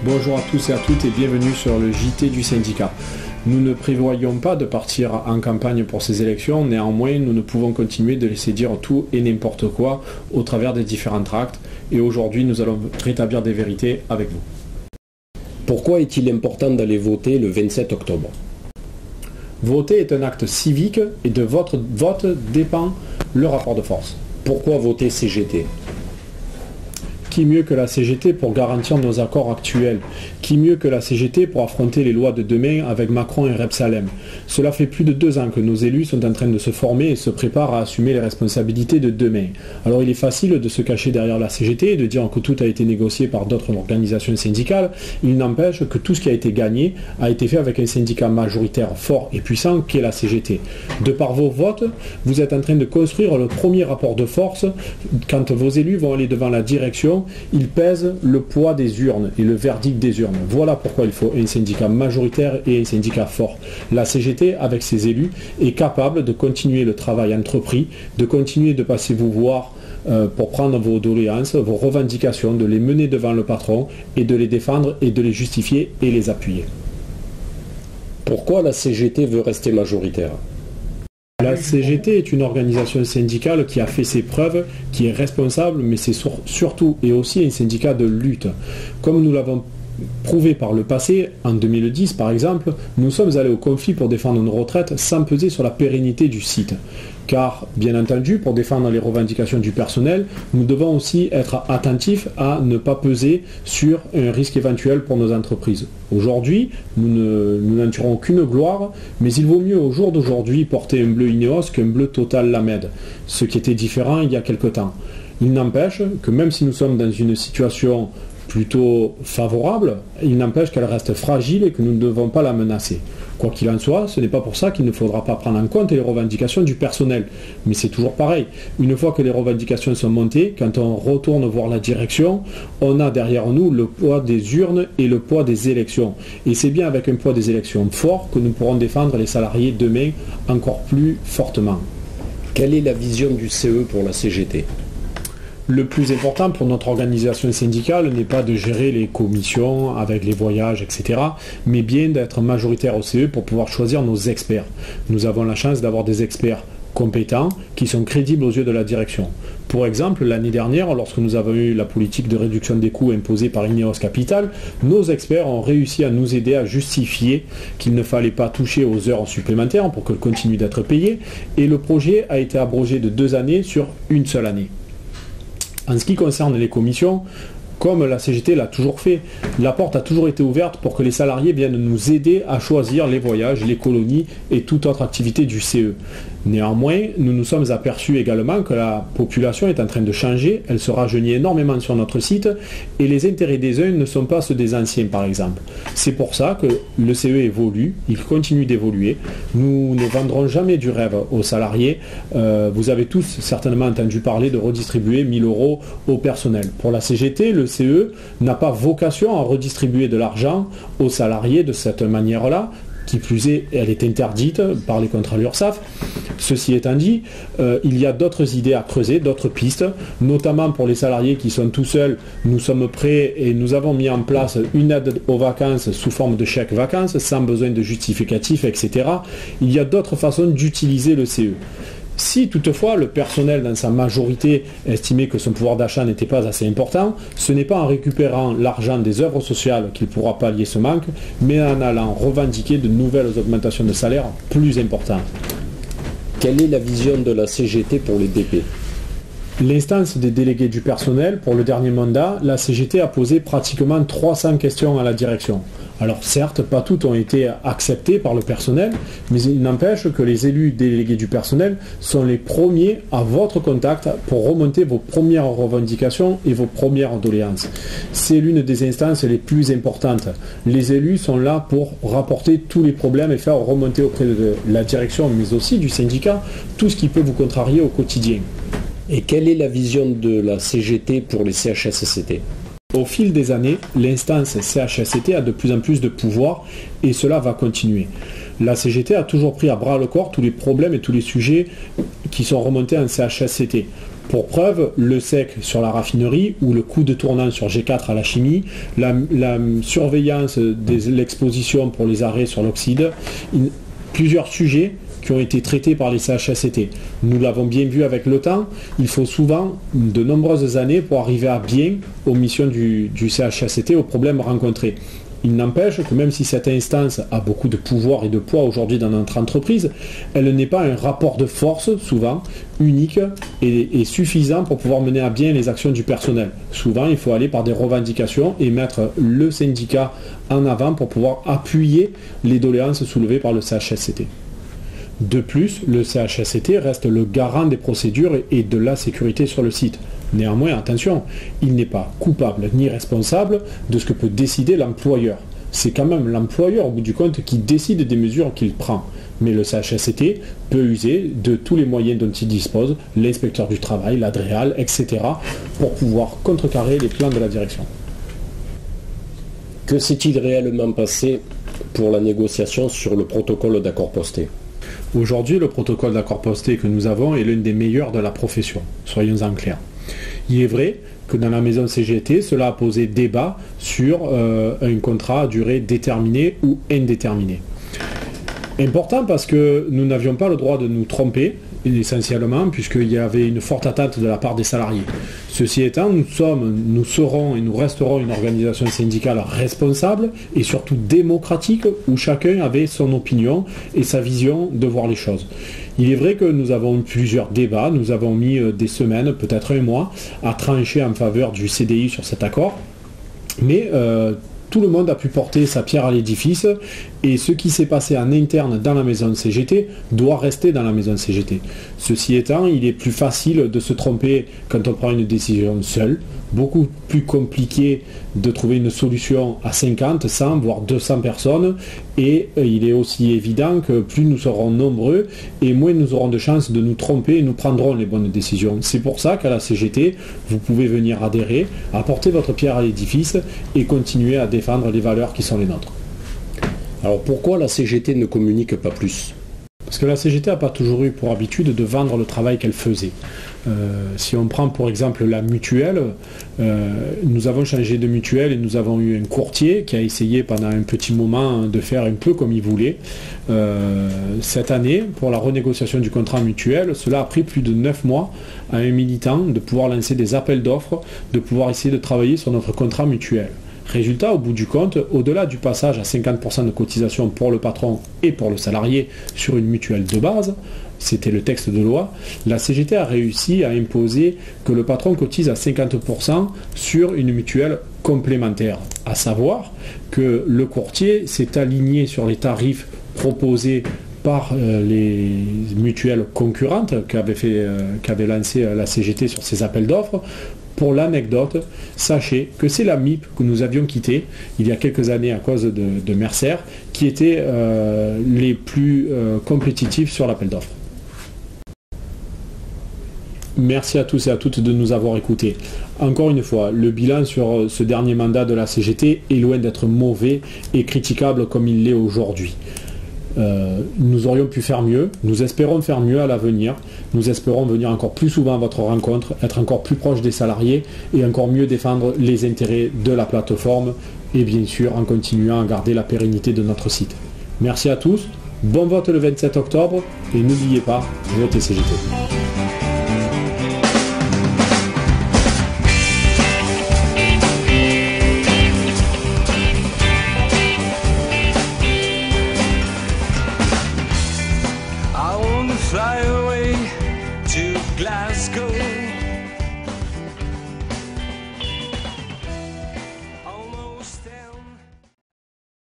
Bonjour à tous et à toutes et bienvenue sur le JT du syndicat. Nous ne prévoyons pas de partir en campagne pour ces élections, néanmoins nous ne pouvons continuer de laisser dire tout et n'importe quoi au travers des différents tracts et aujourd'hui nous allons rétablir des vérités avec vous. Pourquoi est-il important d'aller voter le 27 octobre ? Voter est un acte civique et de votre vote dépend le rapport de force. Pourquoi voter CGT ? Qui mieux que la CGT pour garantir nos accords actuels? Qui mieux que la CGT pour affronter les lois de demain avec Macron et Rebsamen? Cela fait plus de 2 ans que nos élus sont en train de se former et se préparent à assumer les responsabilités de demain. Alors il est facile de se cacher derrière la CGT et de dire que tout a été négocié par d'autres organisations syndicales. Il n'empêche que tout ce qui a été gagné a été fait avec un syndicat majoritaire fort et puissant qu'est la CGT. De par vos votes, vous êtes en train de construire le premier rapport de force. Quand vos élus vont aller devant la direction, ils pèsent le poids des urnes et le verdict des urnes. Voilà pourquoi il faut un syndicat majoritaire et un syndicat fort. La CGT, avec ses élus, est capable de continuer le travail entrepris, de continuer de passer vous voir pour prendre vos doléances, vos revendications, de les mener devant le patron et de les défendre et de les justifier et les appuyer. Pourquoi la CGT veut rester majoritaire ? La CGT est une organisation syndicale qui a fait ses preuves, qui est responsable, mais c'est surtout et aussi un syndicat de lutte. Comme nous l'avons prouvé par le passé, en 2010 par exemple, nous sommes allés au conflit pour défendre nos retraites sans peser sur la pérennité du site. Car, bien entendu, pour défendre les revendications du personnel, nous devons aussi être attentifs à ne pas peser sur un risque éventuel pour nos entreprises. Aujourd'hui, nous n'en tirons aucune gloire, mais il vaut mieux au jour d'aujourd'hui porter un bleu Ineos qu'un bleu Total Lamed, ce qui était différent il y a quelque temps. Il n'empêche que même si nous sommes dans une situation plutôt favorable, il n'empêche qu'elle reste fragile et que nous ne devons pas la menacer. Quoi qu'il en soit, ce n'est pas pour ça qu'il ne faudra pas prendre en compte les revendications du personnel. Mais c'est toujours pareil. Une fois que les revendications sont montées, quand on retourne voir la direction, on a derrière nous le poids des urnes et le poids des élections. Et c'est bien avec un poids des élections fort que nous pourrons défendre les salariés demain encore plus fortement. Quelle est la vision du CE pour la CGT ? Le plus important pour notre organisation syndicale n'est pas de gérer les commissions avec les voyages, etc., mais bien d'être majoritaire au CE pour pouvoir choisir nos experts. Nous avons la chance d'avoir des experts compétents qui sont crédibles aux yeux de la direction. Pour exemple, l'année dernière, lorsque nous avons eu la politique de réduction des coûts imposée par Ineos Capital, nos experts ont réussi à nous aider à justifier qu'il ne fallait pas toucher aux heures supplémentaires pour qu'elles continuent d'être payées, et le projet a été abrogé de 2 années sur une seule année. En ce qui concerne les commissions, comme la CGT l'a toujours fait, la porte a toujours été ouverte pour que les salariés viennent nous aider à choisir les voyages, les colonies et toute autre activité du CE. Néanmoins, nous nous sommes aperçus également que la population est en train de changer, elle se rajeunit énormément sur notre site et les intérêts des uns ne sont pas ceux des anciens par exemple. C'est pour ça que le CE évolue, il continue d'évoluer. Nous ne vendrons jamais du rêve aux salariés. Vous avez tous certainement entendu parler de redistribuer 1 000 € au personnel. Pour la CGT, le CE n'a pas vocation à redistribuer de l'argent aux salariés de cette manière-là. Qui plus est, elle est interdite par les contrats l'URSSAF. Ceci étant dit, il y a d'autres idées à creuser, d'autres pistes, notamment pour les salariés qui sont tout seuls. Nous sommes prêts et nous avons mis en place une aide aux vacances sous forme de chèque vacances, sans besoin de justificatif, etc. Il y a d'autres façons d'utiliser le CE. Si toutefois le personnel dans sa majorité estimait que son pouvoir d'achat n'était pas assez important, ce n'est pas en récupérant l'argent des œuvres sociales qu'il pourra pallier ce manque, mais en allant revendiquer de nouvelles augmentations de salaire plus importantes. Quelle est la vision de la CGT pour les DP ? L'instance des délégués du personnel, pour le dernier mandat, la CGT a posé pratiquement 300 questions à la direction. Alors certes, pas toutes ont été acceptées par le personnel, mais il n'empêche que les élus délégués du personnel sont les premiers à votre contact pour remonter vos premières revendications et vos premières doléances. C'est l'une des instances les plus importantes. Les élus sont là pour rapporter tous les problèmes et faire remonter auprès de la direction, mais aussi du syndicat, tout ce qui peut vous contrarier au quotidien. Et quelle est la vision de la CGT pour les CHSCT ? Au fil des années, l'instance CHSCT a de plus en plus de pouvoir et cela va continuer. La CGT a toujours pris à bras le corps tous les problèmes et tous les sujets qui sont remontés en CHSCT. Pour preuve, le sec sur la raffinerie ou le coup de tournant sur G4 à la chimie, la surveillance de l'exposition pour les arrêts sur l'oxyde, plusieurs sujets qui ont été traités par les CHSCT. Nous l'avons bien vu avec le temps, il faut souvent de nombreuses années pour arriver à bien aux missions du CHSCT, aux problèmes rencontrés. Il n'empêche que même si cette instance a beaucoup de pouvoir et de poids aujourd'hui dans notre entreprise, elle n'est pas un rapport de force, souvent, unique et suffisant pour pouvoir mener à bien les actions du personnel. Souvent, il faut aller par des revendications et mettre le syndicat en avant pour pouvoir appuyer les doléances soulevées par le CHSCT. De plus, le CHSCT reste le garant des procédures et de la sécurité sur le site. Néanmoins, attention, il n'est pas coupable ni responsable de ce que peut décider l'employeur. C'est quand même l'employeur, au bout du compte, qui décide des mesures qu'il prend. Mais le CHSCT peut user de tous les moyens dont il dispose, l'inspecteur du travail, l'ADREAL, etc., pour pouvoir contrecarrer les plans de la direction. Que s'est-il réellement passé pour la négociation sur le protocole d'accord posté ? Aujourd'hui, le protocole d'accord posté que nous avons est l'un des meilleurs de la profession, soyons-en clairs. Il est vrai que dans la maison CGT, cela a posé débat sur un contrat à durée déterminée ou indéterminée. Important parce que nous n'avions pas le droit de nous tromper, essentiellement, puisqu'il y avait une forte attente de la part des salariés. Ceci étant, nous serons et nous resterons une organisation syndicale responsable et surtout démocratique, où chacun avait son opinion et sa vision de voir les choses. Il est vrai que nous avons eu plusieurs débats, nous avons mis des semaines, peut-être un mois, à trancher en faveur du CDI sur cet accord, mais tout le monde a pu porter sa pierre à l'édifice et ce qui s'est passé en interne dans la maison CGT doit rester dans la maison CGT. Ceci étant, il est plus facile de se tromper quand on prend une décision seule, beaucoup plus compliqué de trouver une solution à 50, 100, voire 200 personnes et il est aussi évident que plus nous serons nombreux et moins nous aurons de chances de nous tromper et nous prendrons les bonnes décisions. C'est pour ça qu'à la CGT, vous pouvez venir adhérer, apporter votre pierre à l'édifice et continuer à défendre les valeurs qui sont les nôtres. Alors pourquoi la CGT ne communique pas plus ? Parce que la CGT n'a pas toujours eu pour habitude de vendre le travail qu'elle faisait. Si on prend pour exemple la mutuelle, nous avons changé de mutuelle et nous avons eu un courtier qui a essayé pendant un petit moment de faire un peu comme il voulait. Cette année, pour la renégociation du contrat mutuel, cela a pris plus de 9 mois à un militant de pouvoir lancer des appels d'offres, de pouvoir essayer de travailler sur notre contrat mutuel. Résultat, au bout du compte, au-delà du passage à 50% de cotisation pour le patron et pour le salarié sur une mutuelle de base, c'était le texte de loi, la CGT a réussi à imposer que le patron cotise à 50% sur une mutuelle complémentaire. À savoir que le courtier s'est aligné sur les tarifs proposés par les mutuelles concurrentes qu'avait lancé la CGT sur ses appels d'offres. Pour l'anecdote, sachez que c'est la MIP que nous avions quittée il y a quelques années à cause de Mercer, qui était les plus compétitifs sur l'appel d'offres. Merci à tous et à toutes de nous avoir écoutés. Encore une fois, le bilan sur ce dernier mandat de la CGT est loin d'être mauvais et critiquable comme il l'est aujourd'hui. Nous aurions pu faire mieux, nous espérons faire mieux à l'avenir, nous espérons venir encore plus souvent à votre rencontre, être encore plus proche des salariés et encore mieux défendre les intérêts de la plateforme et bien sûr en continuant à garder la pérennité de notre site. Merci à tous, bon vote le 27 octobre et n'oubliez pas, votez CGT.